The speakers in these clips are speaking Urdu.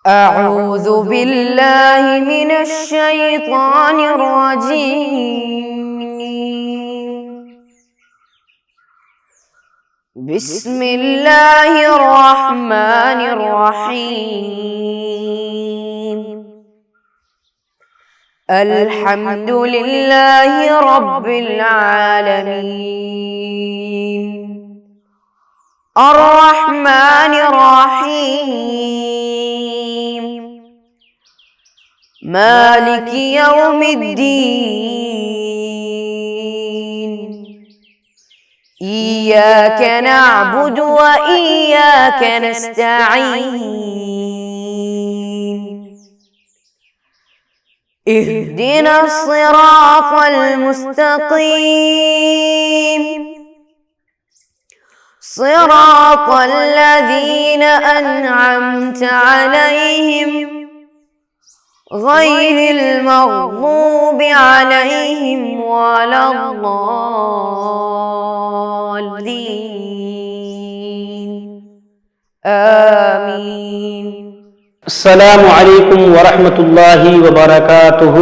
أعوذ بالله من الشيطان الرجيم. بسم الله الرحمن الرحيم. الحمد لله رب العالمين. الرحمن الرحيم. مالك يوم الدين. إياك نعبد وإياك نستعين. اهدنا الصراط المستقيم. صراط الذين أنعمت عليهم غير المغضوب عليهم ولا الضالين. آمين. السلام علیکم ورحمۃ اللہ وبرکاتہ.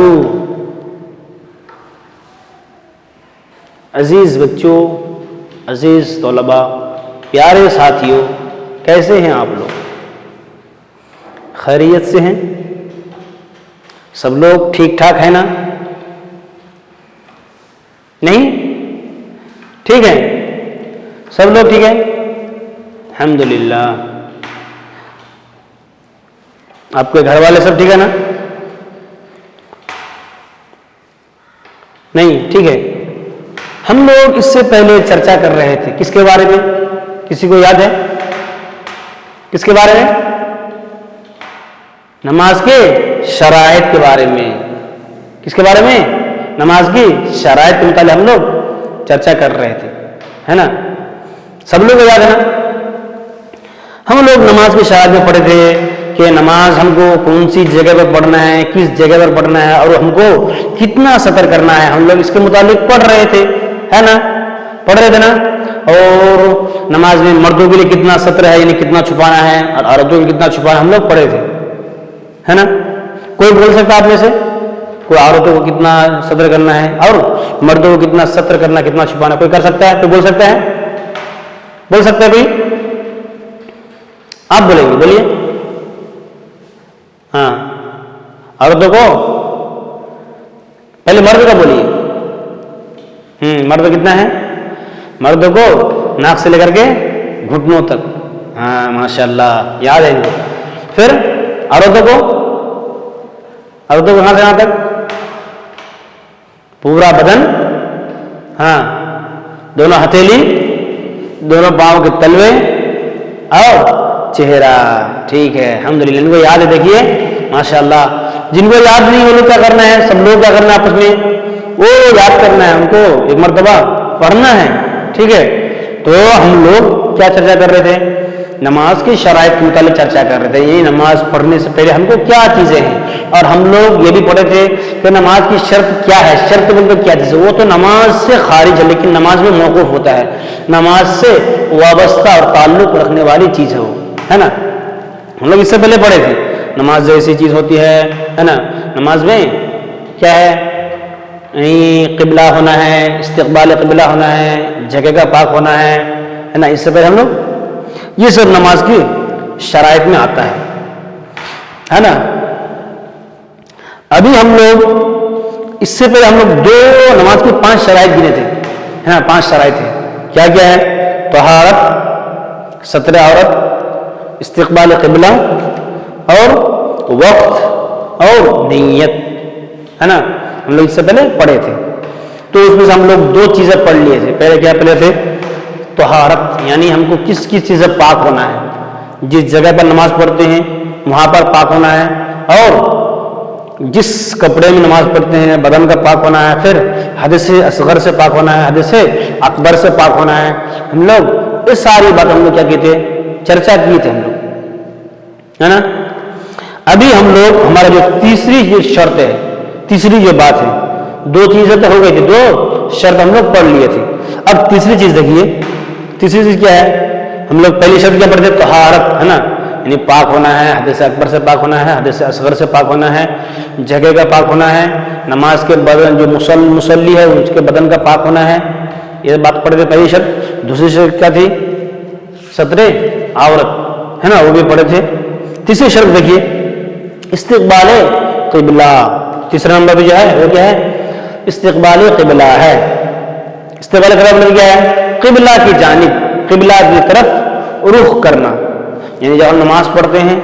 عزیز بچوں، عزیز طلباء، پیارے ساتھیوں، کیسے ہیں آپ لوگ؟ خیریت سے ہیں؟ سب لوگ ٹھیک ٹھاک ہیں نا؟ نہیں ٹھیک ہے؟ سب لوگ ٹھیک ہیں الحمدللہ. آپ کے گھر والے سب ٹھیک ہے نا؟ نہیں ٹھیک ہے. ہم لوگ اس سے پہلے چرچا کر رہے تھے کس کے بارے میں؟ کسی کو یاد ہے؟ کس کے بارے میں؟ نماز کے شرائط کے بارے میں. کس کے بارے میں؟ نماز کی شرائط کے متعلق ہم لوگ چرچا کر رہے تھے، ہے نا؟ سب لوگ کو یاد ہے نا؟ ہم لوگ نماز کی شرائط میں پڑھے تھے کہ نماز ہم کو کون سی جگہ پر پڑھنا ہے، کس جگہ پر پڑھنا ہے، اور ہم کو کتنا سطر کرنا ہے. ہم لوگ اس کے متعلق پڑھ رہے تھے، ہے نا؟ پڑھ رہے تھے نا؟ اور نماز میں مردوں کے لیے کتنا سطر ہے، یعنی کتنا چھپانا ہے، اور عورتوں کے کتنا چھپانا ہے، ہم لوگ پڑھے تھے، ہے نا؟ کوئی بول سکتا آپ میں سے؟ کوئی عورتوں کو کتنا سطر کرنا ہے اور مردوں کو کتنا سطر کرنا، کتنا چھپانا، کوئی کر سکتا ہے؟ کوئی بول سکتا ہے؟ بول سکتا ہے کوئی؟ آپ بولیں گے، بولیے. ہاں، عورتوں کو پہلے مرد کا بولیے. مرد کتنا ہے؟ مردوں کو ناک سے لے کر کے گھٹنوں تک. ہاں ماشاءاللہ، یاد ہے. پھر عورتوں کو کہاں سے کہاں تک؟ پورا بدن. ہاں، دونوں ہتھیلی، دونوں پاؤں کے تلوے اور چہرہ. ٹھیک ہے الحمدللہ. ان کو یاد ہے؟ دیکھیے ماشاءاللہ. جن کو یاد نہیں وہ لوگ کیا کرنا ہے؟ سب لوگ کیا کرنا ہے آپس میں؟ وہ یاد کرنا ہے، ان کو ایک مرتبہ پڑھنا ہے. ٹھیک ہے؟ تو ہم لوگ کیا چرچا کر رہے تھے؟ نماز کی شرائط کے متعلق چرچا کر رہے تھے. یہ نماز پڑھنے سے پہلے ہم کو کیا چیزیں ہیں، اور ہم لوگ یہ بھی پڑھے تھے کہ نماز کی شرط کیا ہے. شرط بولتے کیا چیز ہے؟ وہ تو نماز سے خارج ہے لیکن نماز میں موقوف ہوتا ہے، نماز سے وابستہ اور تعلق رکھنے والی چیز ہے وہ، ہے نا؟ ہم لوگ اس سے پہلے پڑھے تھے نماز ایسی چیز ہوتی ہے نا؟ نماز میں کیا ہے؟ قبلہ ہونا ہے، استقبال قبلہ ہونا ہے، جگہ کا پاک ہونا ہے نا؟ اس سے پہلے ہم لوگ یہ سب نماز کی شرائط میں آتا ہے نا؟ ابھی ہم لوگ اس سے پہلے ہم لوگ نماز کی 5 شرائط گنے تھے، ہے نا؟ 5 شرائط ہیں. کیا کیا ہے؟ طہارت، ستر عورت، استقبال قبلہ، اور وقت، اور نیت، ہے نا؟ ہم لوگ اس سے پہلے پڑھے تھے. تو اس میں سے ہم لوگ 2 چیزیں پڑھ لیے تھے. پہلے کیا پڑھے تھے؟ طہارت، یعنی ہم کو کس چیز سے پاک ہونا ہے. جس جگہ پر نماز پڑھتے ہیں وہاں پر پاک ہونا ہے، اور جس کپڑے میں نماز پڑھتے ہیں بدن کا پاک ہونا ہے. پھر حدث اصغر سے پاک ہونا ہے، حدث اکبر سے پاک ہونا ہے. ہم لوگ یہ ساری بات ہم لوگ کیا کیے؟ چرچا کیے تھے ہم لوگ، ہے نا؟ ابھی ہم لوگ ہمارا جو تیسری جو شرط ہے، تیسری جو بات ہے، 2 چیزیں تو ہو گئی تھی، 2 شرط ہم لوگ پڑھ لیے تھے. اب تیسری چیز دیکھیے. تیسری چیز کیا ہے؟ ہم لوگ پہلی شرط کیا پڑھتے؟ طہارت، ہے نا؟ یعنی پاک ہونا ہے، حدث اکبر سے پاک ہونا ہے، حدث اصغر سے پاک ہونا ہے، جگہ کا پاک ہونا ہے، نماز کے بدن جو مصلی ہے اس کے بدن کا پاک ہونا ہے. یہ بات پڑھے تھے پہلی شرط. دوسری شرط کیا تھی؟ ستر عورت ہے نا، وہ بھی پڑھے تھے. تیسری شرط دیکھیے استقبال قبلہ. تیسرا نمبر بھی جو ہے وہ کیا ہے؟ استقبال قبلہ ہے. استقبال قبلہ کیا ہے؟ قبلہ کی جانب، قبلہ کی طرف رخ کرنا. یعنی جب ہم نماز پڑھتے ہیں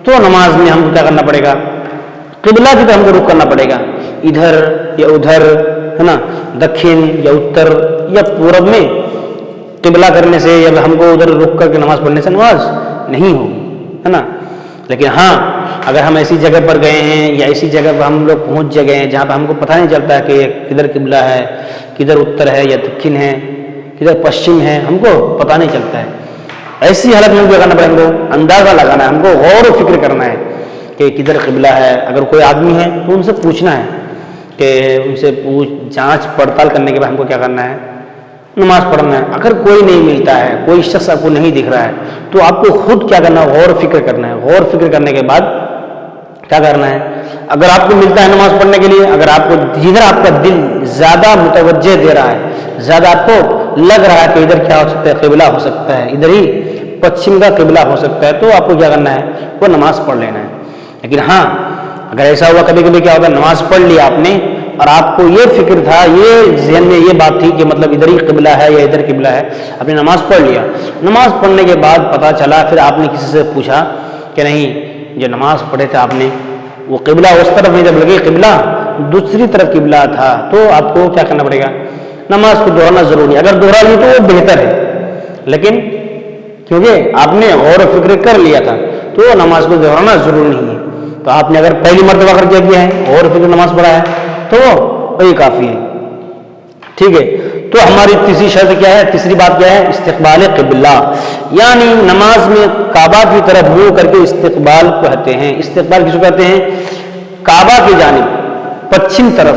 تو نماز میں ہم کو کیا کرنا پڑے گا؟ قبلہ کی طرف ہم کو رخ کرنا پڑے گا. ادھر یا ادھر ہے نا، دکھن یا اتر یا پورب میں قبلہ کرنے سے یا ہم کو ادھر رخ کر کے نماز پڑھنے سے نماز نہیں ہوگی، ہے نا. لیکن ہاں اگر ہم ایسی جگہ پر گئے ہیں یا ایسی جگہ پر ہم لوگ پہنچ گئے ہیں جہاں پہ ہم کو پتہ نہیں چلتا ہے کہ کدھر قبلہ ہے، کدھر اتر ہے یا دکھن ہے، کدھر پشچم ہے، ہم کو پتہ نہیں چلتا ہے. ایسی حالت میں کیا کرنا پڑے؟ ہم کو اندازہ لگانا ہے، ہم کو غور و فکر کرنا ہے کہ کدھر قبلہ ہے. اگر کوئی آدمی ہے تو ان سے پوچھنا ہے کہ ان سے جانچ پڑتال کرنے کے بعد ہم کو کیا کرنا ہے؟ نماز پڑھنا ہے. اگر کوئی نہیں ملتا ہے، کوئی شخص آپ کو نہیں دکھ رہا ہے تو آپ کو خود کیا کرنا ہے؟ غور و فکر کرنا ہے. غور و فکر کرنے کے بعد کیا کرنا ہے؟ اگر آپ کو ملتا ہے نماز پڑھنے کے لیے، اگر آپ کو جدھر آپ کا دل زیادہ متوجہ دے رہا ہے، زیادہ آپ کو لگ رہا ہے کہ ادھر کیا ہو سکتا ہے؟ قبلہ ہو سکتا ہے، ادھر ہی پچھم کا قبلہ ہو سکتا ہے، تو آپ کو کیا کرنا ہے؟ وہ نماز پڑھ لینا ہے. لیکن ہاں اگر ایسا ہوا کبھی کبھی کیا ہوتا ہے نماز پڑھ لی آپ نے اور آپ کو یہ فکر تھا، یہ ذہن میں یہ بات تھی کہ مطلب ادھر ہی قبلہ ہے یا ادھر قبلہ ہے، آپ نے نماز پڑھ لیا. نماز پڑھنے کے بعد پتہ چلا، پھر آپ نے کسی سے پوچھا کہ نہیں جو نماز پڑھے تھے آپ نے وہ قبلہ اس طرف نہیں تھا بلکہ قبلہ دوسری طرف قبلہ تھا، تو آپ کو کیا کرنا پڑے گا؟ نماز کو دہرانا ضروری ہے. اگر دہرا لی تو وہ بہتر ہے، لیکن کیونکہ آپ نے غور و فکر کر لیا تھا تو نماز کو دہرانا ضروری نہیں ہے. تو آپ نے اگر پہلی مرتبہ کر کے کیا ہے غور و فکر نماز پڑھا ہے تو وہی کافی ہے. ٹھیک ہے. تو ہماری تیسری شرط کیا ہے؟ تیسری بات کیا ہے؟ استقبال قبلہ. یعنی نماز میں کعبہ کی طرف منہ کر کے استقبال کہتے ہیں. استقبال کس کو کہتے ہیں؟ کعبہ کی جانب پچھم طرف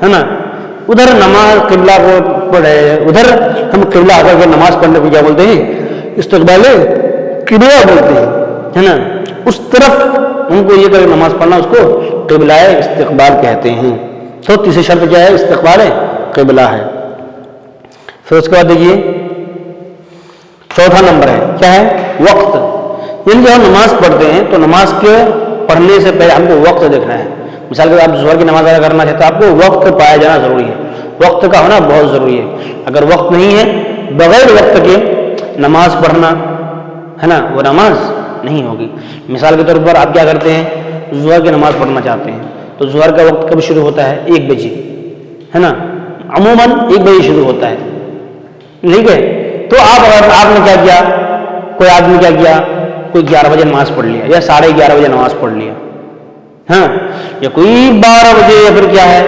ہے نا، ادھر نماز قبلہ کو پڑھے، ادھر ہم قبلہ آ کر کے نماز پڑھنے کو کیا بولتے ہیں؟ استقبال قبلہ بولتے ہیں، ہے نا. اس طرف ہم کو یہ کر کے نماز پڑھنا، اس کو قبلہ استقبال کہتے ہیں. تو تیسری شرط کیا ہے؟ استقبال قبلہ ہے. پھر اس کے بعد دیکھیے چوتھا نمبر ہے کیا ہے؟ وقت. یعنی جب ہم نماز پڑھتے ہیں تو نماز کے پڑھنے سے پہلے ہم کو وقت دیکھنا ہے. مثال کے آپ ظہر کی نماز ادا کرنا چاہتے ہیں، آپ کو وقت پایا جانا ضروری ہے، وقت کا ہونا بہت ضروری ہے. اگر وقت نہیں ہے، بغیر وقت کے نماز پڑھنا ہے نا وہ نماز نہیں ہوگی. مثال کے طور پر آپ کیا کرتے ہیں؟ ظہر کی نماز پڑھنا چاہتے ہیں تو ظہر کا وقت کب شروع ہوتا ہے؟ 1 بجے ہے نا، عموماً 1 بجے شروع ہوتا ہے. ٹھیک ہے. تو آپ نے کیا کیا؟ کوئی آدمی کیا کیا؟ کوئی 11 بجے نماز پڑھ لیا یا 11:30 بجے نماز پڑھ لیا، ہاں، یا کوئی 12 بجے یا پھر کیا ہے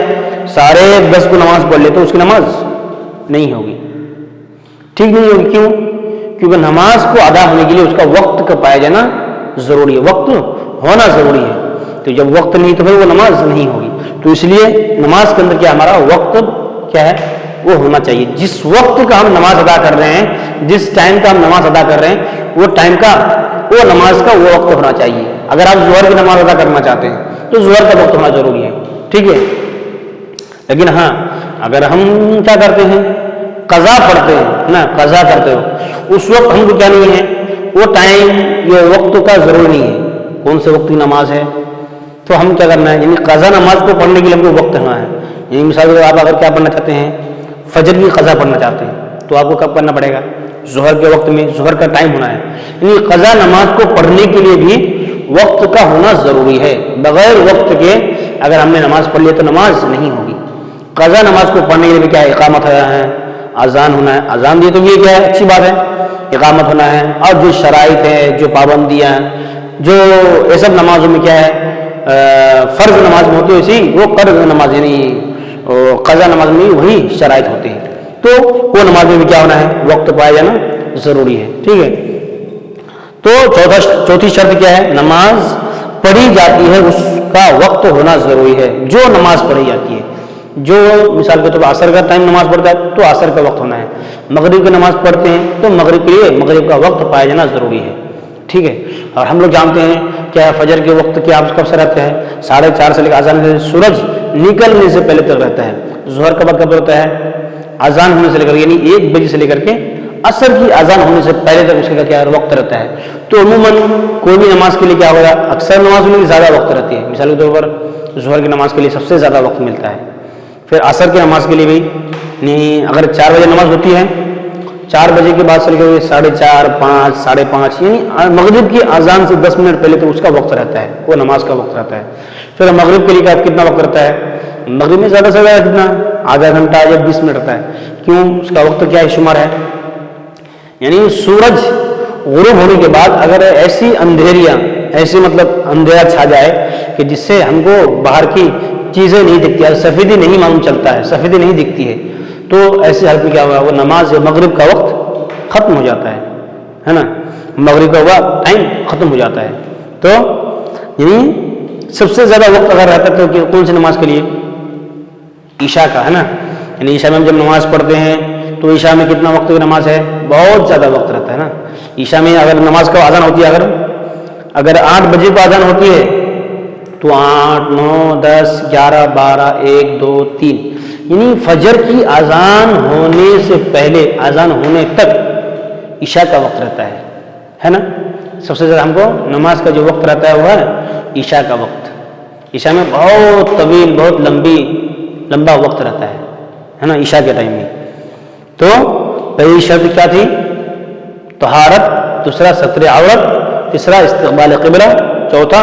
10:30 کو نماز پڑھ لے تو اس کی نماز نہیں ہوگی، ٹھیک نہیں ہوگی. کیوں؟ کیونکہ نماز کو ادا ہونے کے لیے اس کا وقت کا پایا جانا ضروری ہے، وقت ہونا ضروری ہے. تو جب وقت نہیں تو پھر وہ نماز نہیں ہوگی. تو اس لیے نماز کے اندر کیا ہمارا وقت کیا ہے؟ وہ ہونا چاہیے. جس وقت کا ہم نماز ادا کر رہے ہیں، جس ٹائم کا ہم نماز ادا کر رہے ہیں، وہ ٹائم کا، وہ نماز کا وہ وقت ہونا چاہیے. اگر آپ ظہر کی نماز ادا کرنا چاہتے ہیں تو ظہر کا وقت ہونا ضروری ہے. ٹھیک ہے. لیکن ہاں اگر ہم کیا کرتے ہیں؟ قضا پڑھتے ہیں نا، قضا کرتے ہو، اس وقت ہم کو کیا نہیں ہے؟ وہ ٹائم یہ وقت کا ضروری نہیں ہے. کون سے وقت کی نماز ہے تو ہم کیا کرنا ہے؟ یعنی قضا نماز کو پڑھنے کے لیے ہم کو وقت ہونا ہے. یعنی مثال کے آپ اگر کیا پڑھنا چاہتے ہیں؟ فجر کی قضا پڑھنا چاہتے ہیں تو آپ کو کب کرنا پڑے گا؟ ظہر کے وقت میں، ظہر کا ٹائم ہونا ہے. یعنی قضا نماز کو پڑھنے کے لیے بھی وقت کا ہونا ضروری ہے. بغیر وقت کے اگر ہم نے نماز پڑھ لی تو نماز نہیں ہوگی. قضا نماز کو پڑھنے کے لیے بھی کیا ہے؟ اقامت ہے، اذان ہونا ہے. اذان دی تو یہ کیا ہے؟ اچھی بات ہے، اقامت ہونا ہے. اور جو شرائط ہیں، جو پابندیاں ہیں، جو یہ سب نمازوں میں کیا ہے؟ فرض نماز میں ہوتی ہے اسی وہ فرض نماز یعنی قضا نماز میں وہی شرائط ہوتے ہیں. تو وہ نماز میں بھی کیا ہونا ہے؟ وقت پایا جانا ضروری ہے. ٹھیک ہے. تو چوتھی شرط کیا ہے؟ نماز پڑھی جاتی ہے اس کا وقت ہونا ضروری ہے. جو نماز پڑھی جاتی ہے، جو مثال کے طور پر عصر کا ٹائم نماز پڑھتا ہے تو عصر کا وقت ہونا ہے. مغرب کی نماز پڑھتے ہیں تو مغرب کے لیے مغرب کا وقت پایا جانا ضروری ہے. ٹھیک ہے. اور ہم لوگ جانتے ہیں کیا فجر کے وقت کیا کب سے رہتے ہیں؟ 4:30 سے لے کر اذان سے سورج نکلنے سے پہلے تک رہتا ہے. ظہر کا وقت کب ہوتا ہے؟ اذان ہونے سے لے کر یعنی 1 بجے سے لے کر کے عصر کی اذان ہونے سے پہلے تک اس کا کیا وقت رہتا ہے. تو عموماً کوئی بھی نماز کے لیے کیا ہوگا؟ اکثر نمازوں میں زیادہ وقت رہتی ہے. مثال کے طور پر ظہر کی نماز کے لیے سب سے زیادہ وقت ملتا ہے. پھر عصر کی نماز کے لیے بھی نہیں، اگر 4 بجے نماز ہوتی ہے 4 بجے کے بعد سے لے کے 4:30 5 5:30 یعنی مغرب کی اذان سے 10 منٹ پہلے تو اس کا وقت رہتا ہے، وہ نماز کا وقت رہتا ہے. پھر مغرب کے لیے کتنا وقت رہتا ہے؟ مغرب میں زیادہ سے زیادہ کتنا؟ آدھا گھنٹہ یا 20 منٹ رہتا ہے. کیوں؟ اس کا وقت کیا ہے؟ شمار ہے. یعنی سورج غروب ہونے کے بعد اگر ایسی اندھیریاں ایسی مطلب اندھیرا چھا جائے کہ جس سے ہم کو باہر کی چیزیں نہیں دکھتی ہے، سفیدی نہیں معلوم چلتا ہے، سفیدی نہیں دکھتی ہے، تو ایسی حالت میں کیا ہوگا؟ وہ نماز مغرب کا وقت ختم ہو جاتا ہے نا. مغرب کا وقت ٹائم ختم ہو جاتا ہے. تو یعنی سب سے زیادہ وقت اگر رہتا ہے تو کون سی نماز کے لیے؟ عشاء کا، ہے نا. یعنی عشاء میں ہم جب نماز پڑھتے ہیں تو عشاء میں کتنا وقت کی نماز ہے؟ بہت زیادہ وقت رہتا ہے نا. عشاء میں اگر نماز کا اذان ہوتی ہے اگر 8 بجے کو اذان ہوتی ہے تو 8 9 10 11 12 1 2 3 یعنی فجر کی اذان ہونے سے پہلے اذان ہونے تک عشاء کا وقت رہتا ہے نا. سب سے زیادہ ہم کو نماز کا جو وقت رہتا ہے وہ ہے عشاء کا وقت. عشاء میں بہت طویل بہت لمبا وقت رہتا ہے نا عشاء کے ٹائم میں. تو پہلی شرط کیا تھی؟ طہارت، دوسرا ستر عورت، تیسرا استقبال قبلہ، چوتھا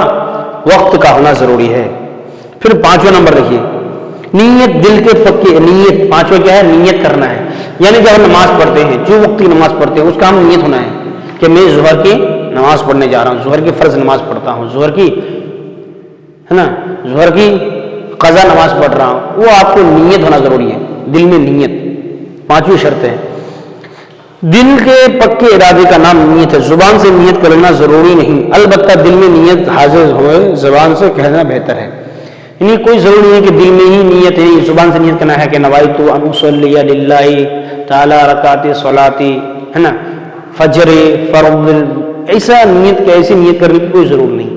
وقت کا ہونا ضروری ہے. پھر 5واں نمبر دیکھیے، نیت. دل کے پکی نیت. 5واں کیا ہے؟ نیت کرنا ہے. یعنی جب ہم نماز پڑھتے ہیں جو وقت کی نماز پڑھتے ہیں اس کا ہم نیت ہونا ہے کہ میں ظہر کی نماز پڑھنے جا رہا ہوں، ظہر کی فرض نماز پڑھتا ہوں، ظہر کی ہے نا ظہر کی قضا نماز پڑھ رہا ہوں. وہ آپ کو نیت ہونا ضروری ہے، دل میں نیت. 5ویں شرط ہے دل کے پکے ارادے کا نام نیت ہے. زبان سے نیت کرنا ضروری نہیں، البتہ دل میں نیت حاضر ہوئے زبان سے کہنا بہتر ہے. یعنی کوئی ضروری نہیں کہ دل میں ہی نیت ہے، زبان سے نیت کرنا ہے کہ نوائت ان اصلی للہ تعالی رکعت صلاتی، ہے نا فجر فرض. ایسا نیت کہ ایسی نیت کرنے کی کوئی ضرورت نہیں.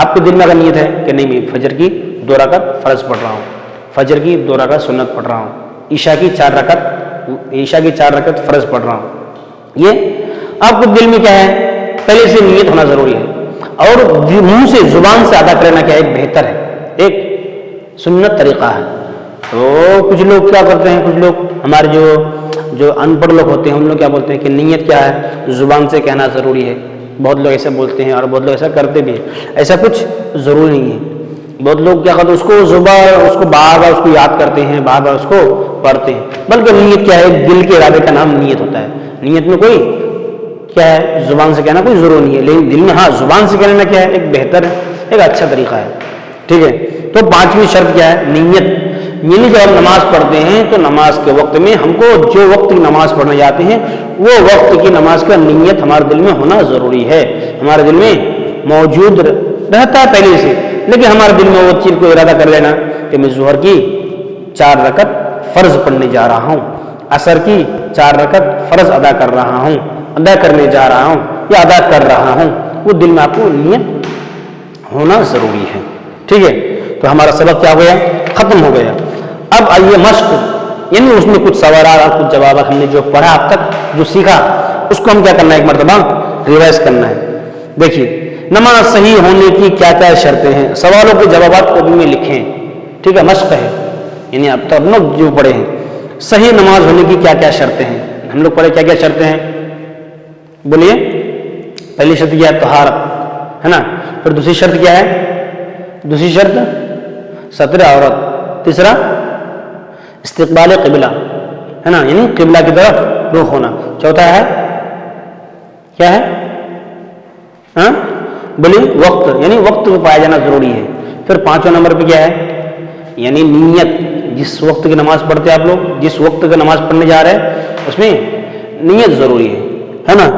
آپ کے دل میں اگر نیت ہے کہ نہیں میں فجر کی 2 رکعت فرض پڑھ رہا ہوں، فجر کی 2 رکعت سنت پڑھ رہا ہوں، عشاء کی 4 رکعت فرض پڑھ رہا ہوں، یہ آپ کو دل میں کیا ہے؟ پہلے سے نیت ہونا ضروری ہے. اور منہ سے زبان سے ادا کرنا کیا ہے؟ بہتر ہے، ایک سنت طریقہ ہے. تو کچھ لوگ کیا کرتے ہیں، کچھ لوگ ہمارے جو ان پڑھ لوگ ہوتے ہیں ہم لوگ کیا بولتے ہیں کہ نیت کیا ہے؟ زبان سے کہنا ضروری ہے. بہت لوگ ایسا بولتے ہیں اور بہت لوگ ایسا کرتے بھی ہیں. ایسا کچھ ضروری نہیں ہے. بہت لوگ کیا کرتے ہیں اس کو بار بار اس کو یاد کرتے ہیں، بار بار اس کو پڑھتے ہیں. بلکہ نیت کیا ہے؟ دل کے ارادے کا نام نیت ہوتا ہے. نیت میں کوئی کیا ہے؟ زبان سے کہنا کوئی ضروری نہیں ہے، لیکن دل میں ہاں زبان سے کہنا کیا ہے؟ ایک بہتر ہے، ایک اچھا طریقہ ہے. ٹھیک ہے. تو 5ویں شرط کیا ہے؟ نیت. یعنی جب ہم نماز پڑھتے ہیں تو نماز کے وقت میں ہم کو جو وقت کی نماز پڑھنے جاتے ہیں وہ وقت کی نماز کا نیت ہمارے دل میں ہونا ضروری ہے. ہمارے دل میں موجود رہتا ہے پہلے سے، لیکن ہمارے دل میں وہ چیز کو ارادہ کر لینا کہ میں ظہر کی 4 رکعت فرض پڑھنے جا رہا ہوں، عصر کی 4 رکعت فرض ادا کرنے جا رہا ہوں یا ادا کر رہا ہوں. وہ دل میں آپ کو نیت ہونا ضروری ہے. ٹھیک ہے. تو ہمارا سبق کیا ہو گیا؟ ختم ہو گیا. اب آئیے مشق. یعنی اس میں کچھ سوالات اور کچھ جوابات ہم نے جو پڑھا اب تک جو سیکھا اس کو ہم کیا کرنا ہے؟ ایک مرتبہ ریوائز کرنا ہے. دیکھیے نماز صحیح ہونے کی کیا کیا شرطیں ہیں؟ سوالوں کے جوابات کو بھی میں لکھیں. ٹھیک ہے. مشق ہے، یعنی اب تک ہم لوگ جو پڑھے ہیں صحیح نماز ہونے کی کیا کیا شرطیں ہیں. ہم لوگ پڑھے کیا کیا شرطیں ہیں؟ بولیے. پہلی شرط کیا ہے؟ طہارت، ہے نا. پھر دوسری شرط کیا ہے؟ دوسری شرط ستر عورت. تیسرا استقبال قبلہ، ہے نا، یعنی قبلہ کی طرف رخ ہونا. چوتھا ہے کیا ہے؟ ہاں بولیے. وقت، یعنی وقت کو پایا جانا ضروری ہے. پھر 5واں نمبر پہ کیا ہے؟ یعنی نیت. جس وقت کی نماز پڑھتے ہیں آپ لوگ، جس وقت کی نماز پڑھنے جا رہے ہیں اس میں نیت ضروری ہے نا.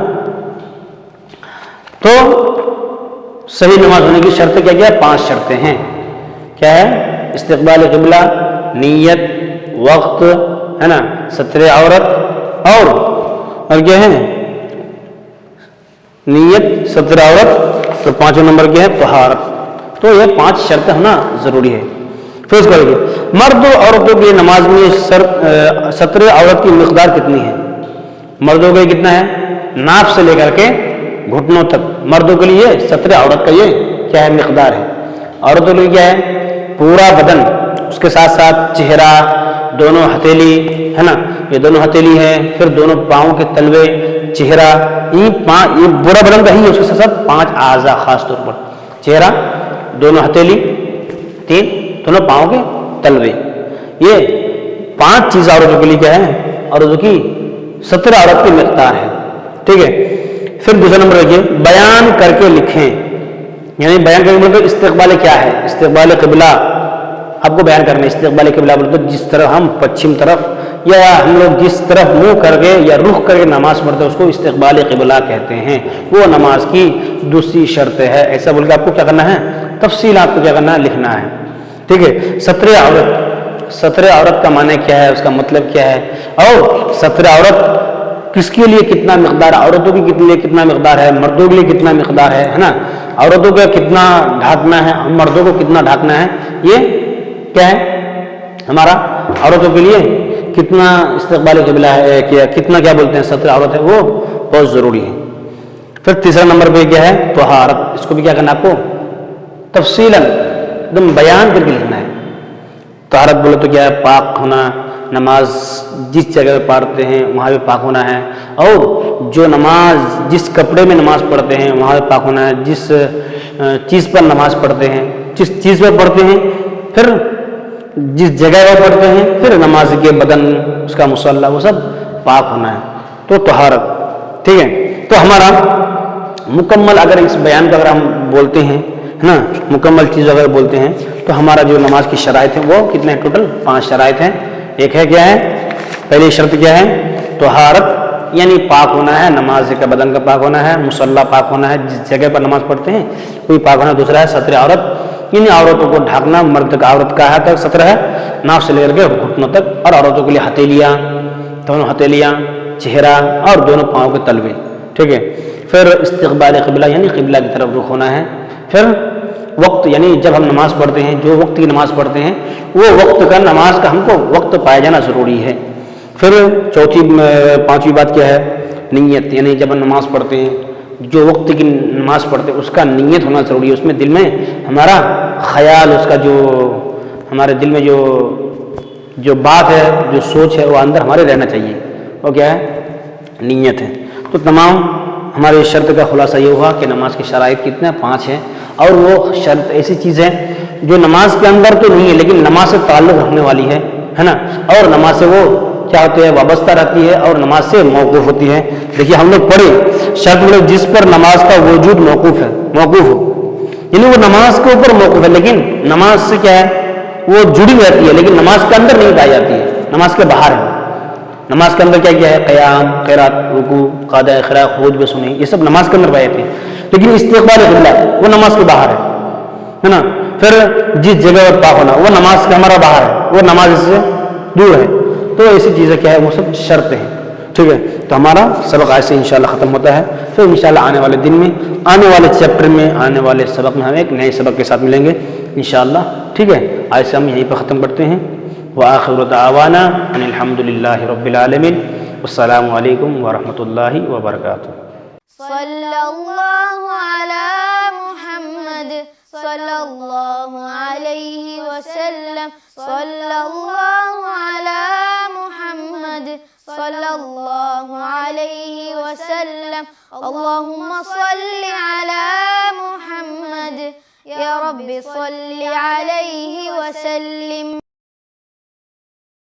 تو صحیح نماز ہونے کی شرط کیا کیا؟ 5 شرطیں ہیں. کیا ہے؟ استقبال قبلہ، نیت، وقت، ہے نا، ستر عورت اور کیا ہے؟ نیت، ستر عورت، تو پانچوں نمبر کیا ہے طہارت. تو یہ 5 شرطیں ہونا ضروری ہے. پھر اس کو دیکھیے مرد و عورتوں کے نماز میں ستر عورت کی مقدار کتنی ہے. مردوں کے لیے کتنا ہے؟ ناف سے لے کر کے گھٹنوں تک مردوں کے لیے ستر، عورت کا یہ کیا ہے مقدار ہے. عورتوں کے لیے کیا ہے پورا بدن، اس کے ساتھ ساتھ چہرہ، دونوں ہتھیلی ہے نا، یہ دونوں ہتھیلی ہے، پھر دونوں پاؤں کے تلوے، چہرہ، یہ پورا بدن کا ہی ہے. اس کے ساتھ ساتھ 5 اعضاء خاص طور پر چہرہ، دونوں ہتھیلی، 3 دونوں پاؤں کے تلوے، یہ 5 چیز عورتوں کے لیے کیا ہے، عورتوں کی 17 عورت کی مقدار ہے. ٹھیک ہے. پھر دوسرا نمبر دیکھیے بیان کر کے لکھیں. یعنی بیان کرنے کے استقبال کیا ہے؟ استقبال قبلہ آپ کو بیان کرنا ہے. استقبال قبلہ بولتے جس طرح ہم پچھم طرف یا ہم لوگ جس طرف منہ کر کے یا رخ کر کے نماز پڑھتے ہیں اس کو استقبال قبلہ کہتے ہیں. وہ نماز کی دوسری شرط ہے. ایسا بول کے آپ کو کیا کرنا ہے، تفصیل آپ کو کیا کرنا ہے، لکھنا ہے. ٹھیک ہے. 17 عورت، 17 عورت کا معنی کیا ہے، اس کا مطلب کیا ہے، اور 17 عورت کس کے لیے کتنا مقدار، عورتوں کی لیے کتنا مقدار ہے، مردوں کے لیے کتنا مقدار ہے نا. عورتوں کو کتنا ڈھانکنا ہے، مردوں کو کتنا ڈھانکنا ہے، یہ کیا ہے ہمارا عورتوں کے لیے کتنا استقبال قبلہ ہے، کتنا کیا بولتے ہیں 17 عورت ہے، وہ بہت ضروری ہے. پھر تیسرا نمبر پہ کیا ہے طہارت. اس کو بھی کیا کرنا ہے آپ کو تفصیلاً ایک دم بیان کر کے لکھنا ہے. طہارت بولے تو کیا ہے پاک ہونا، نماز جس جگہ پہ پڑھتے ہیں وہاں پہ پاک ہونا ہے، اور جو نماز جس کپڑے میں نماز پڑھتے ہیں وہاں پہ پاک ہونا ہے، جس چیز پر نماز پڑھتے ہیں، جس چیز پہ پڑھتے ہیں، پھر جس جگہ پہ پڑھتے ہیں، پھر نماز کے بدن، اس کا مصلی، وہ سب پاک ہونا ہے. تو طہارت. ٹھیک ہے. تو ہمارا مکمل اگر اس بیان کا اگر ہم بولتے ہیں نا، مکمل چیز اگر بولتے ہیں تو ہمارا جو نماز کی شرائط ہیں وہ کتنے ہیں، ٹوٹل 5 شرائط ہیں. ایک ہے کیا ہے، پہلی شرط کیا ہے طہارت، یعنی پاک ہونا ہے، نماز کا بدن کا پاک ہونا ہے، مصلی پاک ہونا ہے، جس جگہ پر نماز پڑھتے ہیں کوئی پاک ہونا ہے. دوسرا ہے 17 عورت، یعنی عورتوں کو ڈھانکنا. مرد کا عورت کا ہے تک 17 ہے، ناف سے لے کر کے گھٹنوں تک، اور عورتوں کے لیے ہتھیلیاں، دونوں ہتھیلیاں، چہرہ اور دونوں پاؤں کے تلوے. ٹھیک ہے. پھر استقبال قبلہ یعنی قبلہ کی طرف رخ ہونا ہے. پھر وقت، یعنی جب ہم نماز پڑھتے ہیں، جو وقت کی نماز پڑھتے ہیں وہ وقت کا، نماز کا ہم کو وقت پایا جانا ضروری ہے. پھر پانچویں بات کیا ہے نیت. یعنی جب ہم نماز پڑھتے ہیں، جو وقت کی نماز پڑھتے ہیں اس کا نیت ہونا ضروری ہے. اس میں دل میں ہمارا خیال، اس کا جو ہمارے دل میں جو بات ہے، جو سوچ ہے، وہ اندر ہمارے رہنا چاہیے. وہ کیا ہے نیت ہے. تو تمام ہماری شرط کا خلاصہ یہ ہوا کہ نماز کی شرائط کتنے 5 ہیں، اور وہ شرط ایسی چیز ہے جو نماز کے اندر تو نہیں ہے لیکن نماز سے تعلق رکھنے والی ہے نا، اور نماز سے وہ کیا ہوتی ہے وابستہ رہتی ہے، اور نماز سے موقوف ہوتی ہے. دیکھیے ہم لوگ پڑھے شرط میں جس پر نماز کا وجود موقوف ہو، یعنی وہ نماز کے اوپر موقوف ہے لیکن نماز سے کیا ہے وہ جڑی رہتی ہے، لیکن نماز کے اندر نہیں پائی جاتی ہے، نماز کے باہر ہے. نماز کے اندر کیا کیا ہے قیام، قرات، رکوع، قاعدہ اخراء، خروج بسنی، یہ سب نماز کے اندر پائے جاتے ہیں. لیکن استقبال قبلہ وہ نماز کے باہر ہے نا. پھر جس جگہ پر پاک ہونا وہ نماز کے ہمارا باہر ہے، وہ نماز اس سے دور ہے. تو ایسی چیزیں کیا ہے وہ سب شرط ہیں. ٹھیک ہے. تو ہمارا سبق آج سے انشاءاللہ ختم ہوتا ہے. پھر انشاءاللہ آنے والے دن میں، آنے والے چیپٹر میں، آنے والے سبق میں ہم ایک نئے سبق کے ساتھ ملیں گے انشاءاللہ. ٹھیک ہے. آج سے ہم یہیں پر ختم کرتے ہیں. وآخر دعوانا ان الحمد للہ رب العالمین. السلام علیکم ورحمۃ اللہ وبرکاتہ. صلی اللہ علی محمد صلی اللہ علیہ وسلم. صلی اللہ علی محمد صلی اللہ علیہ وسلم. اللہم صل علی محمد یا رب صل علیہ وسلم.